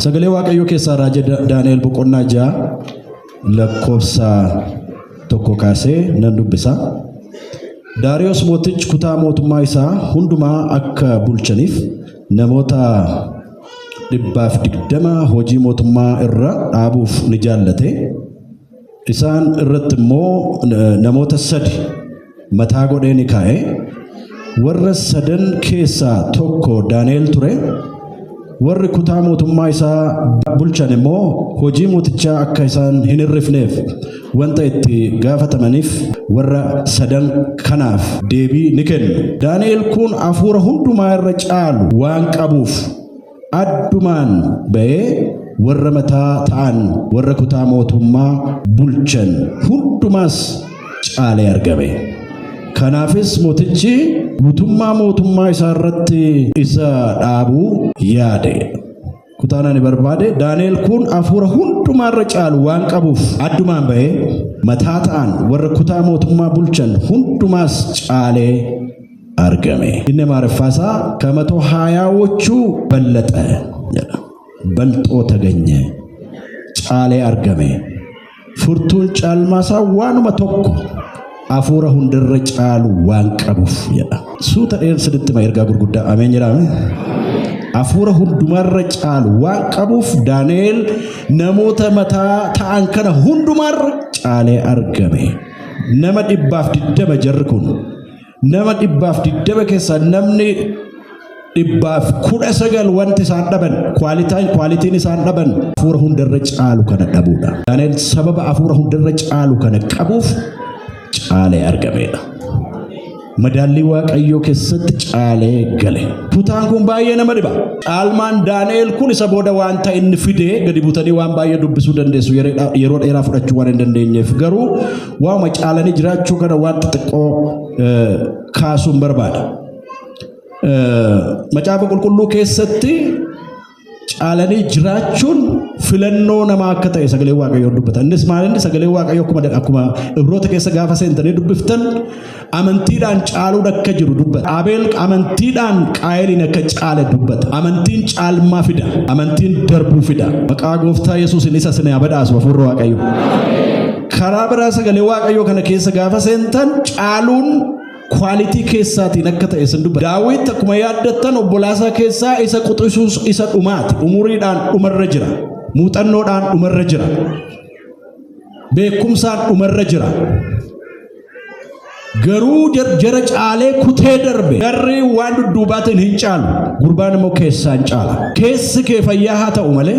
Sagalee Waaqayyoo keessaa Raajaa Daani'el boqonnaa 6 lakkoofsa 1 kaasee nan dubbisa. Daariyoos mootichi kutaa mootummaa isaa hundumaa akka bulchaniif namoota 120 hojii mootummaa irra dhaabuuf ni jaallate. Isaan irratti immoo namoota 3 mataa godhee ni kaa'e. Warra 3 keessaa tokko Daani'el ture. Warri kutaa mootummaa isaa bulchan immoo hojii mootichaa akka isaan hin hirrifneef wanta itti gaafatamaniif warra 3 kanaaf deebii ni kennu. Daani'el kun hafuura hundumaa irra caalu waan qabuuf addumaan ba'ee warra mataa ta'an warra kutaa mootummaa bulchan hundumaas caalee argame. Kanaafis mootichi guutummaa mootummaa isaa irratti isa dhaabuu yaade. Kutaan ani barbaade Daani'el kun hafuura hundumaa irra caalu waan qabuuf addumaan ba'ee mataa ta'an warra kutaa mootummaa bulchan hundumaas caalee argame. Inni maareffaasaa ከ120ዎቹ በለጠ በልጦ ተገኘ caalee argame. Furtuun caalmaasaa waanuma tokko hafuura hundarra caalu waan qabuuf jedha. Suuta dheersitti ma ergaa gurguddaa ameen jedhame. Hafuura hundumarra caalu waan qabuuf Daani'el namoota mataa ta'an kana hundumarra caalee argame. Nama 120 jarri kun nama 120 keessaa namni 119 wanti isaan dhaban kwaalitiin isaan dhaban hafuura hundarra caalu kana dhabuudha. Daani'el sababa hafuura hundarra caalu kana qabuuf caalee argameedha. Madaalli Waaqayyoo keessatti caalee gale. Kutaan kun baay'ee nama dhiba. Caalmaan Daani'el kun isa booda waan ta'e inni fidee gadi butanii waan baay'ee dubbisuu dandeessu yeroo dheeraa fudhachuu waan hin dandeenyeef garuu waama caalanii jiraachuu kana waan xixiqqoo kaasuun barbaada. Macaafa qulqulluu keessatti caalanii jiraachuun filannoo namaa akka ta'e sagalee Waaqayyoo dubbata. Innis maalinni sagalee Waaqayyoo akkuma Ibroota keessa gaafa seentanii dubbiftan amantiidhaan caaluun akka jiru dubbata. Abeel amantiidhaan Qaayeliin akka caale dubbata. Amantiin caalmaa fida. Amantiin darbuu fida. Maqaa Gooftaa Yesuusin isa sinee abadaasu hafuurri Waaqayyoo. Karaa biraa sagalee Waaqayyoo kana keessa gaafa seentan caaluun quality keessaatiin akka ta'e sin dubbata. Daawit akkuma yaaddattan obbolaasaa keessaa isa quxisuus isa dhumaati. Umuriidhaan dhumarra jira. Muuxannoodhaan dhumarra jira. Beekumsaan dhumarra jira. Garuu jara caalee kutee darbe. Garri waan dudduubaatiin hin caalu. Gurbaan immoo keessaan caala. Keessi kee fayyaa haa ta'u malee.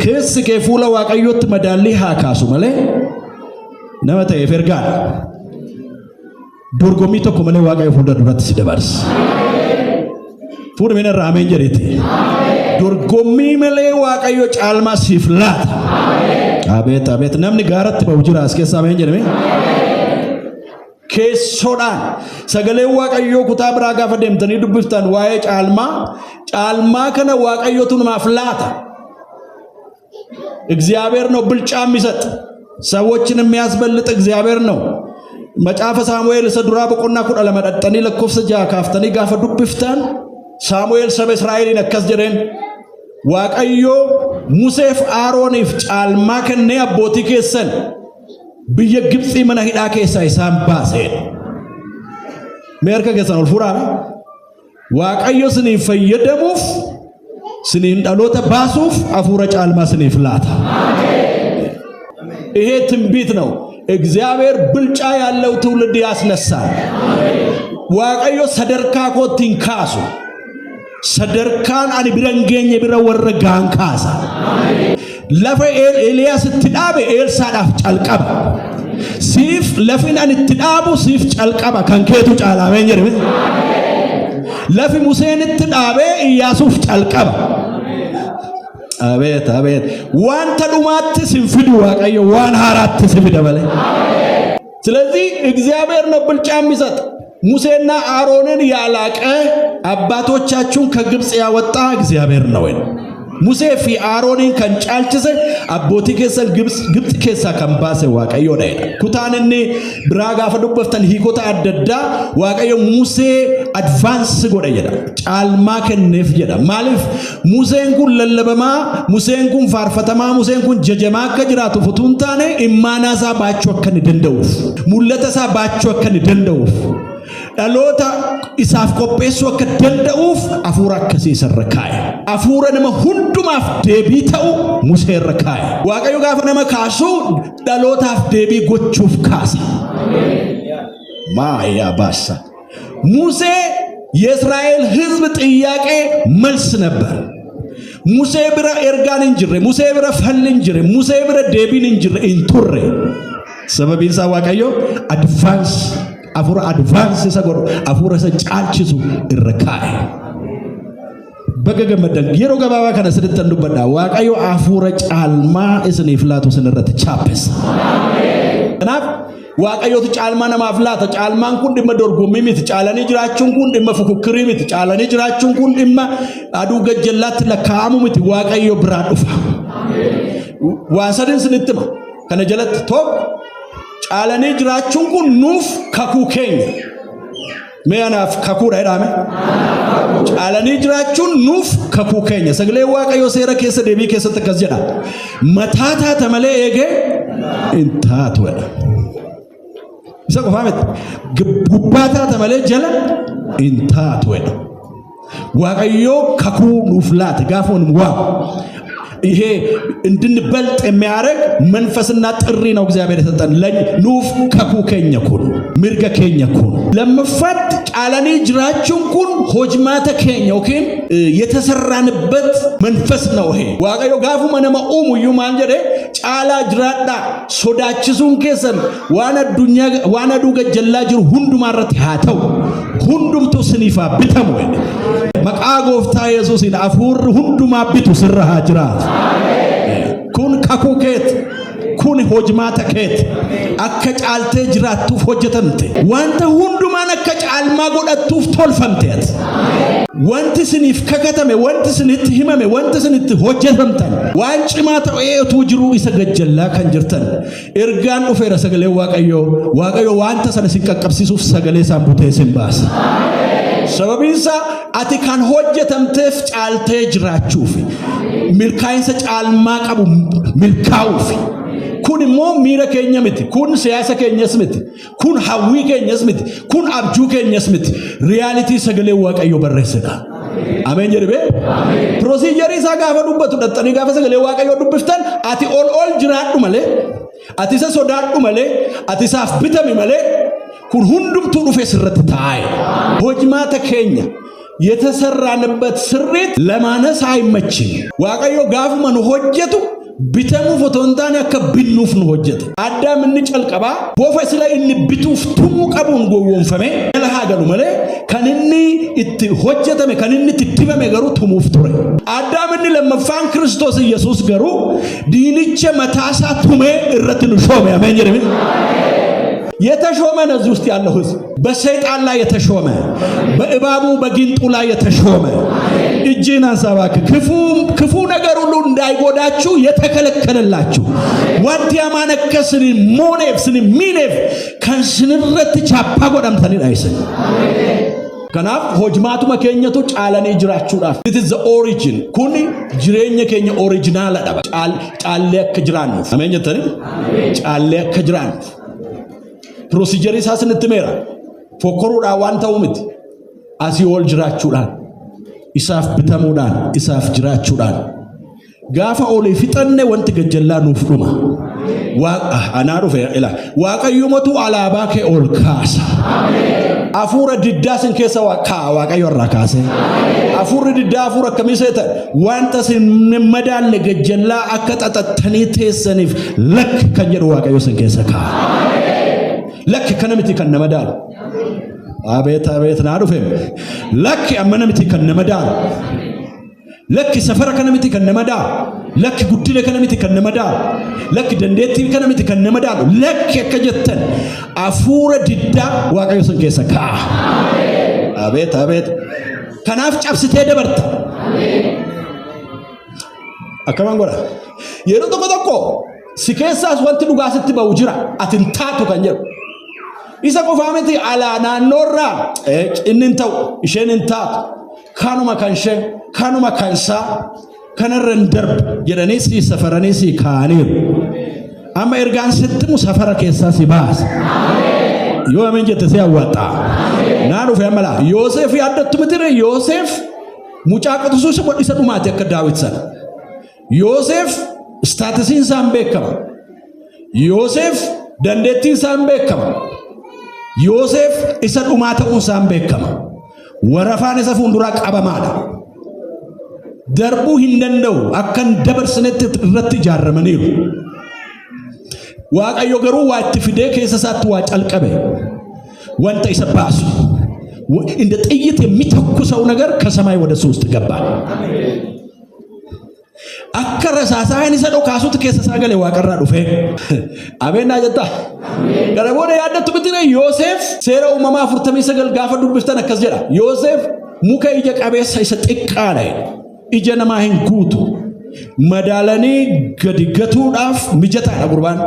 Keessi kee fuula Waaqayyootti madaallii haa kaasu malee nama ta'eef ergaadha. Dorgommii tokko malee Waaqayyo fuula duratti si dabarsa. Fuudhi mina irraa ameen jedheeti. Dorgommii malee Waaqayyo caalmaa siif laata. Abeet namni gaaratti ba'u jira as keessa ameen jedhame. Keessoodhaan sagalee Waaqayyoo kutaa biraa gaafa deemtanii dubbiftan waa'ee caalmaa kana Waaqayyootu namaaf laata. እግዚአብሔር ነው ብልጫ የሚሰጥ ሰዎችን የሚያስበልጥ እግዚአብሔር ነው። መጽሐፈ ሳሙኤል ሰዱራ በቆና ኩዳ ለመጠጠኒ ለኮፍሰ ጃካፍተኒ ጋፈ ዱብፍታን ሳሙኤል ሰበ እስራኤል ነከስ ጀረን ዋቀዮ ሙሴፍ አሮኒፍ ጫልማ ከነ አቦቲ ከሰን ብየ ግብጽ መና ሂዳ ከሳ ኢሳም ባሴ ሜርከ ከሰን ፉራ ዋቀዮ ስኒ ፈየደሙፍ ስኒን ዳሎተ ባሱፍ አፉረ ጫልማ ስኒ ፍላታ ይሄ ትንቢት ነው። እግዚአብሔር ብልጫ ያለው ትውልድ ያስነሳል። ዋቀዮ ሰደርካ ኮቲን ካሱ ሰደርካን አኒ ቢረንገኝ ቢረ ወረጋን ካሳ ለፈ ኤልያስ ትዳበ ኤልሳ ዳፍ ጫልቀባ ሲፍ ለፊን አን ትዳቡ ሲፍ ጫልቀባ ከንከቱ ጫላ ወንጀር ለፊ ሙሴን ትዳበ ኢያሱፍ ጫልቀባ አቤት ዋንተ ዱማት ሲንፍዱ ዋቀዮ ዋን ሃራት ሲፍደ በላይ ስለዚህ እግዚአብሔር ነው ብልጫ የሚሰጥ። ሙሴና አሮንን ያላቀ አባቶቻችሁን ከግብጽ ያወጣ እግዚአብሔር ነው። Musee fi Aaronin kan caalchise abbootii keessan Gibxi keessaa kan baase Waaqayyoodha. Kutaan inni biraa gaafa dubbiftan hiikota adda addaa Waaqayyo Musee advance godha jedha. Caalmaa kenneef jedha. Maaliif Museen kun lallabamaa, Museen kun faarfatamaa, Museen kun jajamaa akka jiraatu futuun taane immaanaa isaa baachuu akka ni danda'uuf, mul'ata isaa baachuu akka ni danda'uuf, dhaloota isaaf qopheessuu akka danda'uuf hafuura akkasii irra kaa'e. Hafuura nama hundumaaf deebii ta'u Musee irra kaa'e. Waaqayyo gaafa nama kaasu dhalootaaf deebii gochuuf kaasa. Maayaa baasa. Musee የእስራኤል ሕዝብ ጥያቄ መልስ ነበር። ሙሴ ብረ ኤርጋን እንጅሬ ሙሴ ብረ ፈል እንጅሬ ሙሴ ብረ ዴቢን እንጅሬ እንቱሬ ሰበቢን ሳዋቀዮ አድቫንስ አፉራ አድቫንስ ሰጎር አፉራ ሰጫልቺሱ እረካይ በገገመደን የሮ ገባባ ከነ ስድተን ዱበዳ ዋቀዮ አፉራ ጫልማ እስኒ ፍላቱ ስንረት ቻፕስ አሜን Waaqayyotu caalmaa namaaf laata. Caalmaan kun dhimma dorgommii miti. Caalanii jiraachuun kun dhimma fukukkirii miti. Caalanii jiraachuun kun dhimma aduu gajjallaatti lakkaa'amu miti. Waaqayyo biraa dhufa. Waan sadin sinitti hima. Kana jalatti tokko caalanii jiraachuun kun nuuf kakuu keenya. Mee anaaf kakuudha jedhame. Caalanii jiraachuun nuuf kakuu keenya. Sagalee Waaqayyo seera keessa deebii keessatti akkas jedha. Mataa taata malee eegee hin taatu jedha. Isa qofaamit gubbaataa tamale jala intaatu wedha. Waaqayyo kakuu nuuf laate gaafoon waa ይሄ እንድንበልጥ የሚያረግ መንፈስና ጥሪ ነው እግዚአብሔር የሰጠን ለኑፍ ከኩ ከኛ ኩን ምርገ ከኛ ኩን ለምፈት ጫላኒ ጅራቹን ኩን ሆጅማተ ከኛ ኦኬን የተሰራንበት መንፈስ ነው ይሄ ዋቀዮ ጋፉ መነማ ኡሙዩ ማንጀደ ጫላ ጅራዳ ሶዳችሱን ከሰን ዋና ዱገ ጀላጅሩ ሁንዱ ማረት ያተው ሁንዱም ተስኒፋ ቢተሙ መቃ ጎፍታ ኢየሱስ አፉር ሁንዱ ማቢቱ ስራሃ ጅራት kun kakuket kun hojmata ket akka caalte jiraattuuf hojjetamte wanta hundumaan akka caalmaa godhattuuf tolfamteet wanti sinif kakatame wanti sinitti himame wanti sinitti hojjetamtan waan cimaa ta'eetu jiru isa gajjallaa kan jirtan ergaan dhufeera sagalee waaqayyo wanta sana sin qaqqabsiisuuf sagalee isaan butee sin baasa sababinsa ati kan hojjetamteef caaltee jiraachuuf milkaa'insa caalmaa qabu milkaa'uuf kun immoo miira keenya miti kun siyaasa keenyas miti kun hawwii keenyas miti kun abjuu keenyas miti reality sagalee waaqayyo barreessedha amen jedhe amen procedure isa gaafa dubbatu dhattanii gaafa sagalee waaqayyo dubbiftan ati ol jiraadhu malee ati isa sodaadhu malee ati isaaf bitami malee kun hundumtu dhufe sirratti taa'e hojmaata keenya የተሰራንበት ስሪት ለማነስ አይመችም ዋቀዮ ጋፍመን ሆጀቱ ቢተሙ ፎቶንታን ያከብኑፍ ነው ሆጀት አዳም እንጨልቀባ ቦፈስ ላይ እንብቱፍ ቱሙ ቀቡን ጎወንፈሜ ለሃገሉ መለ ከነኒ እት ሆጀተመ ከነኒ ትትበመ ገሩ ቱሙፍ ቱረ አዳም እን ለመፋን ክርስቶስ ኢየሱስ ገሩ ዲንቸ መታሳ ቱሜ እረትን ሾመ አሜን ይረም የተሾመ ነው ውስጥ ያለው ህዝብ በሰይጣን ላይ የተሾመ በእባቡ በጊንጡ ላይ የተሾመ እጅን አንሳባክ ክፉ ነገር ሁሉ እንዳይጎዳችሁ የተከለከለላችሁ ዋዲያ ማነከስን ሞኔፍስን ሚኔፍ ከንስንረት ቻፓ ጎዳምታኒ አይሰን ከናፍ ሆጅማቱ መከኘቱ ጫላኔ ጅራቹዳፍ it is the origin ኩኒ ጅሬኛ ከኛ ኦሪጂናል አዳባ ጫለ ከጅራን አሜን ተሪ ጫለ ከጅራን procedure isa sinitmeera fokkoruudha waan ta'u miti asii ol jiraachuudhaan isaaf bitamuudhaan isaaf jiraachuudhaan gaafa olee fixanne wanti gajjallaa nuuf dhuma anaa dhufe ila waaqayyoomatu alaabaa kee ol kaasa afuura diddaasin keessa waaqayyo irraa kaase afuurri diddaa afuura akkamii seeta wanta sin madaalle gajjallaa akka xaxattanii teessaniif lak kan jedhu waaqayyo sin keessa kaa لك كنمتي كنمدال أبيت نعرفهم لك أمنمتي كنمدال لك سفر كنمتي كنمدال لك قتيل كنمتي كنمدال لك دندتي كنمتي كنمدال لك كجتن أفور ددا واقعيسون كيسكا أبيت كناف جابستي دبرت Akaman godha. Yeroo tokko si keessaas wanti dhugaa sitti ba'u jira. Atin taatu kan jedhu. Isa qofaa miti alaa naannoorraa inni hin ta'u isheen hin taatu. Kanuma kan ishee kanuma kan isaa kanarra hin darbu jedhanii si safaranii si kaaniiru. Amma ergaan sitti safara keessaa si baasa. Yoo amin jette si hawwata. Naa dhufe amala Yoosef yaadattu mitire Yoosef mucaa qotusu si godhisa dhumaati akka Daawit sana. Yoosef staatusiin isaa hin beekama. Yoosef dandeettiin isaa hin beekama. Yoosef isa dhumaa ta'uun isaa hin beekama. Warafaan isa fuulduraa qabamaadha. Darbuu hin danda'u akkan dabarsinetti irratti ijaarramaniiru. Waaqayyo garuu waa itti fidee keessa isaatti waa calqabe wanta isa baasu እንደ ጥይት የሚተኩሰው ነገር ከሰማይ ወደ እሱ ውስጥ ገባ። አከረሳሳን ይሰደው ካሱት ከሰሳ ገለ ዋቀራ ዱፌ አቤና ጀታ ገረቦነ ያደቱ ብትነ ዮሴፍ ሴራው ማማ ፍርተሚ ሰገል ጋፈ ዱብስተነ ከዘራ ዮሴፍ ሙከ ይጀቃቤስ ይሰጥቃለ ይጀነማህን ጉቱ መዳለኒ ገድገቱ ዳፍ ምጀታ ቁርባን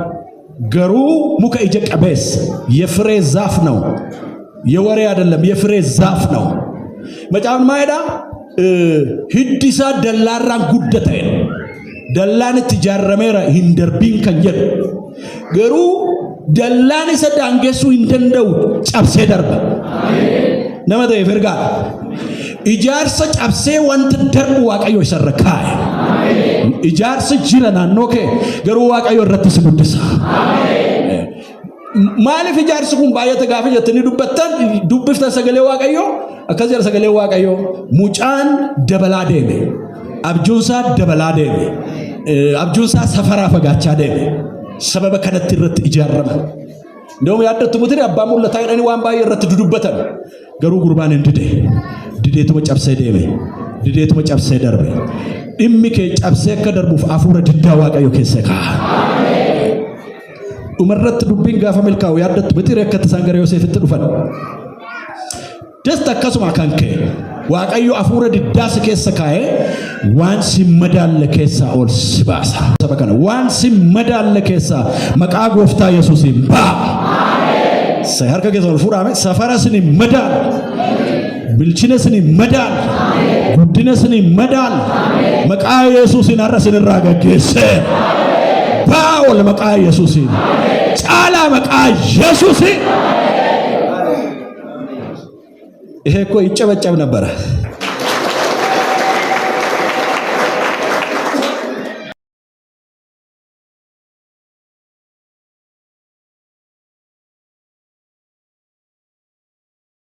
ገሩ ሙከ ይጀቃቤስ የፍሬ ዛፍ ነው። የወሬ አይደለም የፍሬ ዛፍ ነው። መጫን ማይዳ ሂዲሳ ደላራ ጉደታ ደላን ትጃረመራ hindarbiin kan jedhu garuu dallaan isa daangessu hin danda'u cabsee darba. Nama ta'e fergaa ijaarsa cabsee wanta darbu waaqayyo isa rakkaa'e. Ijaarsa jira naannoo kee garuu waaqayyo irratti si guddisa. Maaliif ijaarsi kun baay'ata gaafa jettanii dubbattan dubbiftan sagalee waaqayyo akkas jedha sagalee waaqayyo mucaan dabalaa deeme abjuunsaa dabalaa deeme abjuunsaa safaraa fagaachaa deeme sababa kanatti irratti ijaarrama. Ndoo yaaddattu mutiri abbaa mul'ataa jedhanii waan baay'ee irratti dudubbatan garuu gurbaan hin dideetuma cabsee deeme dideetuma cabsee darbe dhimmi kee cabsee akka darbuuf afuura diddaa waaqayyo keessa kaa'a. umarrat dubbin gaafa milkaa'u yaaddattu mutiri akka tasangara Yoosefitti dhufan desta akkasuma kan kee waaqayyo afuura diddaas keessa kaa'e waan si madaalle keessa ol si baasa. Saba kana waan si madaalle keessa maqaa gooftaa Yesuusiin baa. Sa harka keessa ol fuudhame safara sini madaal bilchina sini madaal guddina sini madaal maqaa Yesuusiin har'a sinirraa gaggeesse baa ol maqaa Yesuusiin caalaa maqaa Yesuusiin ይሄ እኮ ይጨበጨብ ነበር።